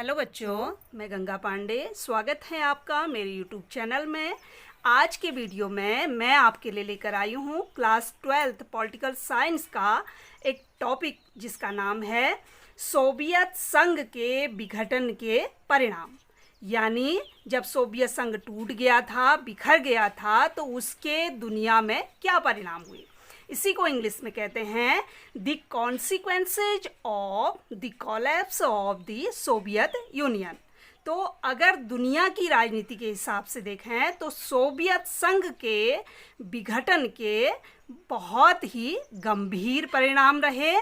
Hello बच्चों, मैं गंगा पांडे। स्वागत है आपका मेरे यूट्यूब चैनल में। आज के वीडियो में मैं आपके लिए लेकर आई हूँ क्लास 12th पॉलिटिकल साइंस का एक टॉपिक जिसका नाम है सोवियत संघ के विघटन के परिणाम। यानी जब सोवियत संघ टूट गया था, बिखर गया था, तो उसके दुनिया में क्या परिणाम हुए। इसी को इंग्लिश में कहते हैं the consequences of the collapse of the Soviet union. तो अगर दुनिया की राजनीति के हिसाब से देखें तो सोवियत संघ के विघटन के बहुत ही गंभीर परिणाम रहे,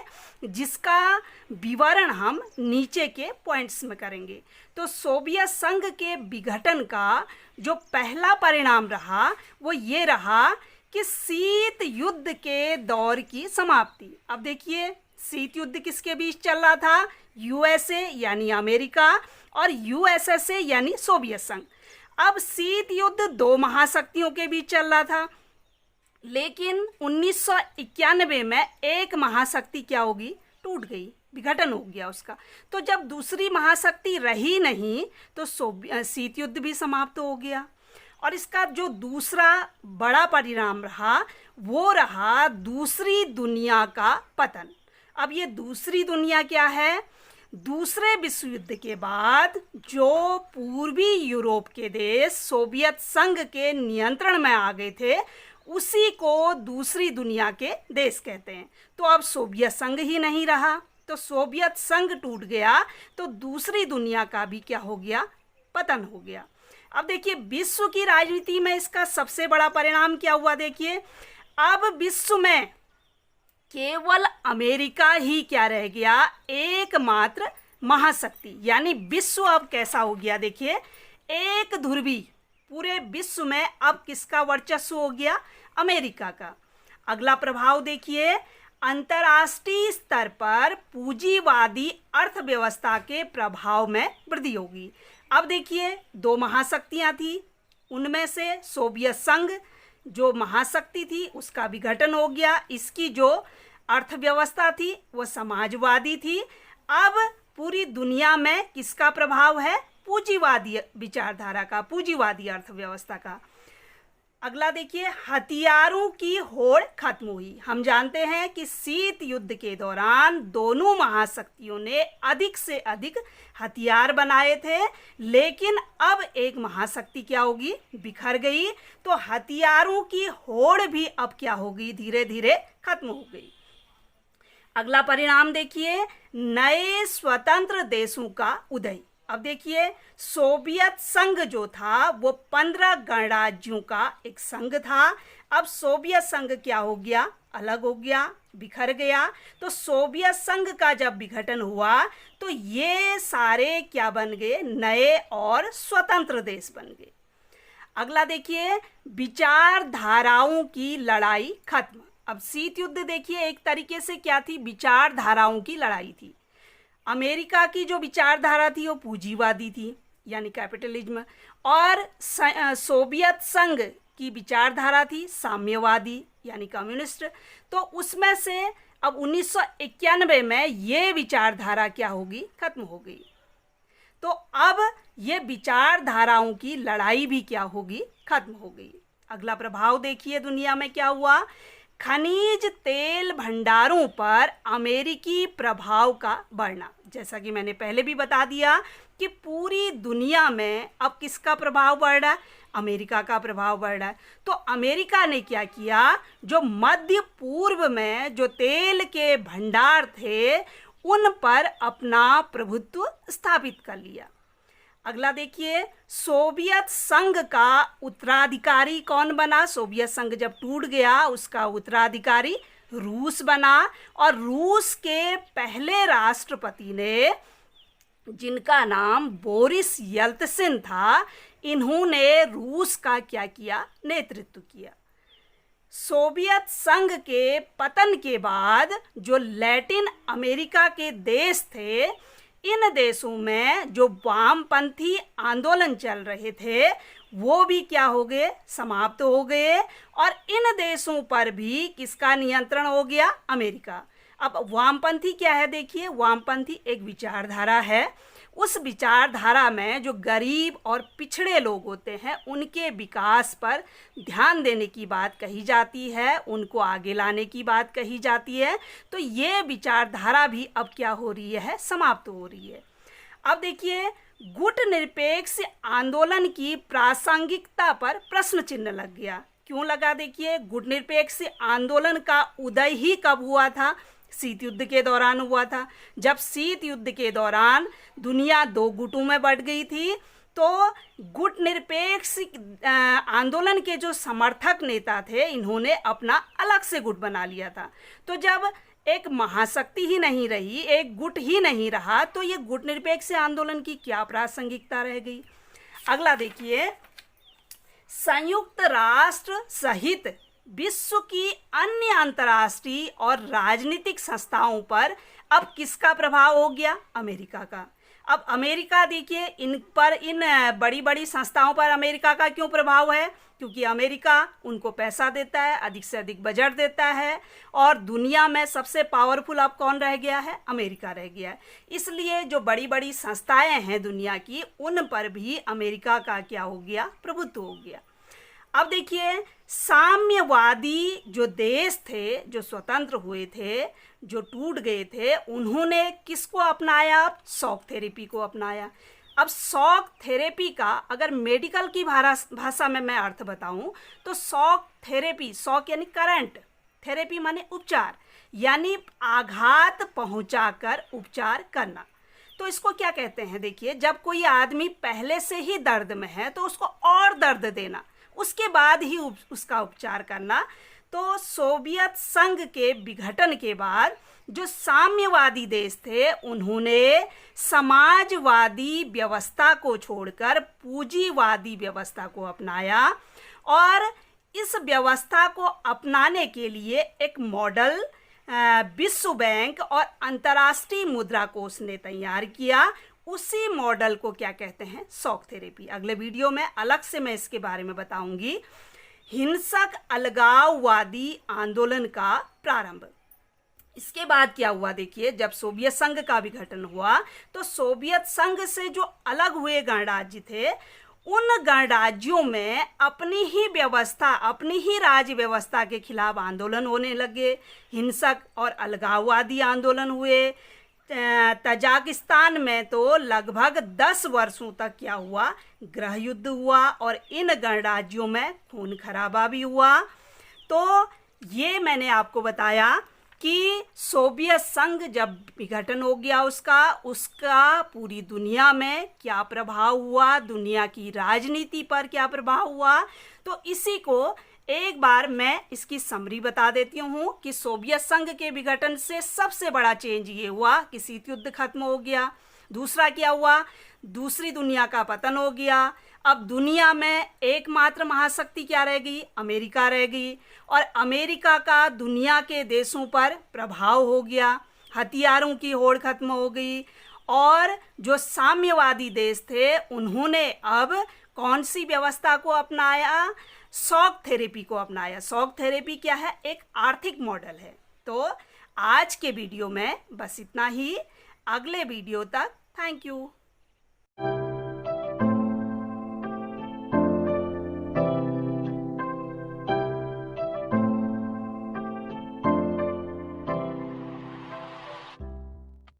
जिसका विवरण हम नीचे के पॉइंट्स में करेंगे। तो सोवियत संघ के विघटन का जो पहला परिणाम रहा वो ये रहा कि शीत युद्ध के दौर की समाप्ति। अब देखिए, शीत युद्ध किसके बीच चल रहा था? यूएसए यानी अमेरिका और यूएसएसए यानी सोवियत संघ। अब शीत युद्ध दो महाशक्तियों के बीच चल रहा था, लेकिन 1991 में एक महाशक्ति क्या होगी? टूट गई, विघटन हो गया उसका। तो जब दूसरी महाशक्ति रही नहीं तो शीत युद्ध भी समाप्त हो गया। और इसका जो दूसरा बड़ा परिणाम रहा वो रहा दूसरी दुनिया का पतन। अब ये दूसरी दुनिया क्या है? दूसरे विश्व युद्ध के बाद जो पूर्वी यूरोप के देश सोवियत संघ के नियंत्रण में आ गए थे, उसी को दूसरी दुनिया के देश कहते हैं। तो अब सोवियत संघ ही नहीं रहा, तो सोवियत संघ टूट गया तो दूसरी दुनिया का भी क्या हो गया? पतन हो गया। अब देखिए, विश्व की राजनीति में इसका सबसे बड़ा परिणाम क्या हुआ? देखिए, अब विश्व में केवल अमेरिका ही क्या रह गया? एकमात्र महाशक्ति। यानी विश्व अब कैसा हो गया? देखिए, एक ध्रुवी। पूरे विश्व में अब किसका वर्चस्व हो गया? अमेरिका का। अगला प्रभाव देखिए, अंतर्राष्ट्रीय स्तर पर पूंजीवादी अर्थव्यवस्था के प्रभाव में वृद्धि होगी। अब देखिए, दो महाशक्तियां थी, उनमें से सोवियत संघ जो महाशक्ति थी उसका विघटन हो गया। इसकी जो अर्थव्यवस्था थी वो समाजवादी थी। अब पूरी दुनिया में किसका प्रभाव है? पूंजीवादी विचारधारा का, पूंजीवादी अर्थव्यवस्था का। अगला देखिए, हथियारों की होड़ खत्म हुई। हम जानते हैं कि शीत युद्ध के दौरान दोनों महाशक्तियों ने अधिक से अधिक हथियार बनाए थे, लेकिन अब एक महाशक्ति क्या होगी? बिखर गई। तो हथियारों की होड़ भी अब क्या होगी? धीरे धीरे खत्म हो गई। अगला परिणाम देखिए, नए स्वतंत्र देशों का उदय। अब देखिए, सोवियत संघ जो था वो 15 गणराज्यों का एक संघ था। अब सोवियत संघ क्या हो गया? अलग हो गया, बिखर गया। तो सोवियत संघ का जब विघटन हुआ तो ये सारे क्या बन गए? नए और स्वतंत्र देश बन गए। अगला देखिए, विचारधाराओं की लड़ाई खत्म। अब शीत युद्ध देखिए एक तरीके से क्या थी? विचारधाराओं की लड़ाई थी। अमेरिका की जो विचारधारा थी वो पूंजीवादी थी, यानी कैपिटलिज्म, और सोवियत संघ की विचारधारा थी साम्यवादी, यानी कम्युनिस्ट। तो उसमें से अब 1991 में ये विचारधारा क्या होगी? खत्म हो गई। तो अब ये विचारधाराओं की लड़ाई भी क्या होगी? खत्म हो गई। अगला प्रभाव देखिए, दुनिया में क्या हुआ? खनिज तेल भंडारों पर अमेरिकी प्रभाव का बढ़ना। जैसा कि मैंने पहले भी बता दिया कि पूरी दुनिया में अब किसका प्रभाव बढ़ रहा है? अमेरिका का प्रभाव बढ़ रहा है। तो अमेरिका ने क्या किया? जो मध्य पूर्व में जो तेल के भंडार थे उन पर अपना प्रभुत्व स्थापित कर लिया। अगला देखिए, सोवियत संघ का उत्तराधिकारी कौन बना? सोवियत संघ जब टूट गया उसका उत्तराधिकारी रूस बना। और रूस के पहले राष्ट्रपति ने, जिनका नाम बोरिस येल्त्सिन था, इन्होंने रूस का क्या किया? नेतृत्व किया। सोवियत संघ के पतन के बाद जो लैटिन अमेरिका के देश थे, इन देशों में जो वामपंथी आंदोलन चल रहे थे वो भी क्या हो गए? समाप्त हो गए। और इन देशों पर भी किसका नियंत्रण हो गया? अमेरिका। अब वामपंथी क्या है? देखिए, वामपंथी एक विचारधारा है। उस विचारधारा में जो गरीब और पिछड़े लोग होते हैं उनके विकास पर ध्यान देने की बात कही जाती है, उनको आगे लाने की बात कही जाती है। तो ये विचारधारा भी अब क्या हो रही है, समाप्त हो रही है। अब देखिए, गुट निरपेक्ष आंदोलन की प्रासंगिकता पर प्रश्न चिन्ह लग गया। क्यों लगा? देखिए, गुट निरपेक्ष आंदोलन का उदय ही कब हुआ था? शीत युद्ध के दौरान हुआ था। जब शीत युद्ध के दौरान दुनिया दो गुटों में बंट गई थी, तो गुट निरपेक्ष आंदोलन के जो समर्थक नेता थे, इन्होंने अपना अलग से गुट बना लिया था। तो जब एक महाशक्ति ही नहीं रही, एक गुट ही नहीं रहा, तो ये गुट निरपेक्ष आंदोलन की क्या प्रासंगिकता रह गई? अगला देखिए, संयुक्त राष्ट्र सहित विश्व की अन्य अंतर्राष्ट्रीय और राजनीतिक संस्थाओं पर अब किसका प्रभाव हो गया? अमेरिका का। अब अमेरिका देखिए, इन बड़ी बड़ी संस्थाओं पर अमेरिका का क्यों प्रभाव है? क्योंकि अमेरिका उनको पैसा देता है, अधिक से अधिक बजट देता है, और दुनिया में सबसे पावरफुल अब कौन रह गया है? अमेरिका रह गया है। इसलिए जो बड़ी बड़ी संस्थाएं हैं दुनिया की, उन पर भी अमेरिका का क्या हो गया? प्रभुत्व हो गया। अब देखिए, साम्यवादी जो देश थे, जो स्वतंत्र हुए थे, जो टूट गए थे, उन्होंने किसको अपनाया? शॉक थेरेपी को अपनाया। अब शॉक थेरेपी का अगर मेडिकल की भाषा में मैं अर्थ बताऊं तो शॉक थेरेपी, शॉक यानी करंट, थेरेपी माने उपचार, यानी आघात पहुंचाकर उपचार करना। तो इसको क्या कहते हैं? देखिए, जब कोई आदमी पहले से ही दर्द में है तो उसको और दर्द देना, उसके बाद ही उसका उपचार करना। तो सोवियत संघ के विघटन के बाद जो साम्यवादी देश थे, उन्होंने समाजवादी व्यवस्था को छोड़कर पूंजीवादी व्यवस्था को अपनाया, और इस व्यवस्था को अपनाने के लिए एक मॉडल विश्व बैंक और अंतर्राष्ट्रीय मुद्रा कोष ने तैयार किया। उसी मॉडल को क्या कहते हैं? Shock therapy. अगले वीडियो में अलग से मैं इसके बारे में बताऊंगी। हिंसक अलगाववादी आंदोलन का प्रारंभ। इसके बाद क्या हुआ? देखिए, जब सोवियत संघ का विघटन हुआ तो सोवियत संघ से जो अलग हुए गणराज्य थे, उन गणराज्यों में अपनी ही व्यवस्था, अपनी ही राज्य व्यवस्था के खिलाफ आंदोलन होने लगे। हिंसक और अलगाववादी आंदोलन हुए। तजाकिस्तान में तो लगभग 10 वर्षों तक क्या हुआ? गृह युद्ध हुआ, और इन गणराज्यों में खून खराबा भी हुआ। तो ये मैंने आपको बताया कि सोवियत संघ जब विघटन हो गया उसका पूरी दुनिया में क्या प्रभाव हुआ, दुनिया की राजनीति पर क्या प्रभाव हुआ। तो इसी को एक बार मैं इसकी समरी बता देती हूँ कि सोवियत संघ के विघटन से सबसे बड़ा चेंज ये हुआ कि शीत युद्ध खत्म हो गया। दूसरा क्या हुआ? दूसरी दुनिया का पतन हो गया। अब दुनिया में एकमात्र महाशक्ति क्या रह गई? अमेरिका रह गई, और अमेरिका का दुनिया के देशों पर प्रभाव हो गया। हथियारों की होड़ खत्म हो गई, और जो साम्यवादी देश थे उन्होंने अब कौन सी व्यवस्था को अपनाया? शॉक थेरेपी को अपनाया। शॉक थेरेपी क्या है? एक आर्थिक मॉडल है। तो आज के वीडियो में बस इतना ही। अगले वीडियो तक थैंक यू।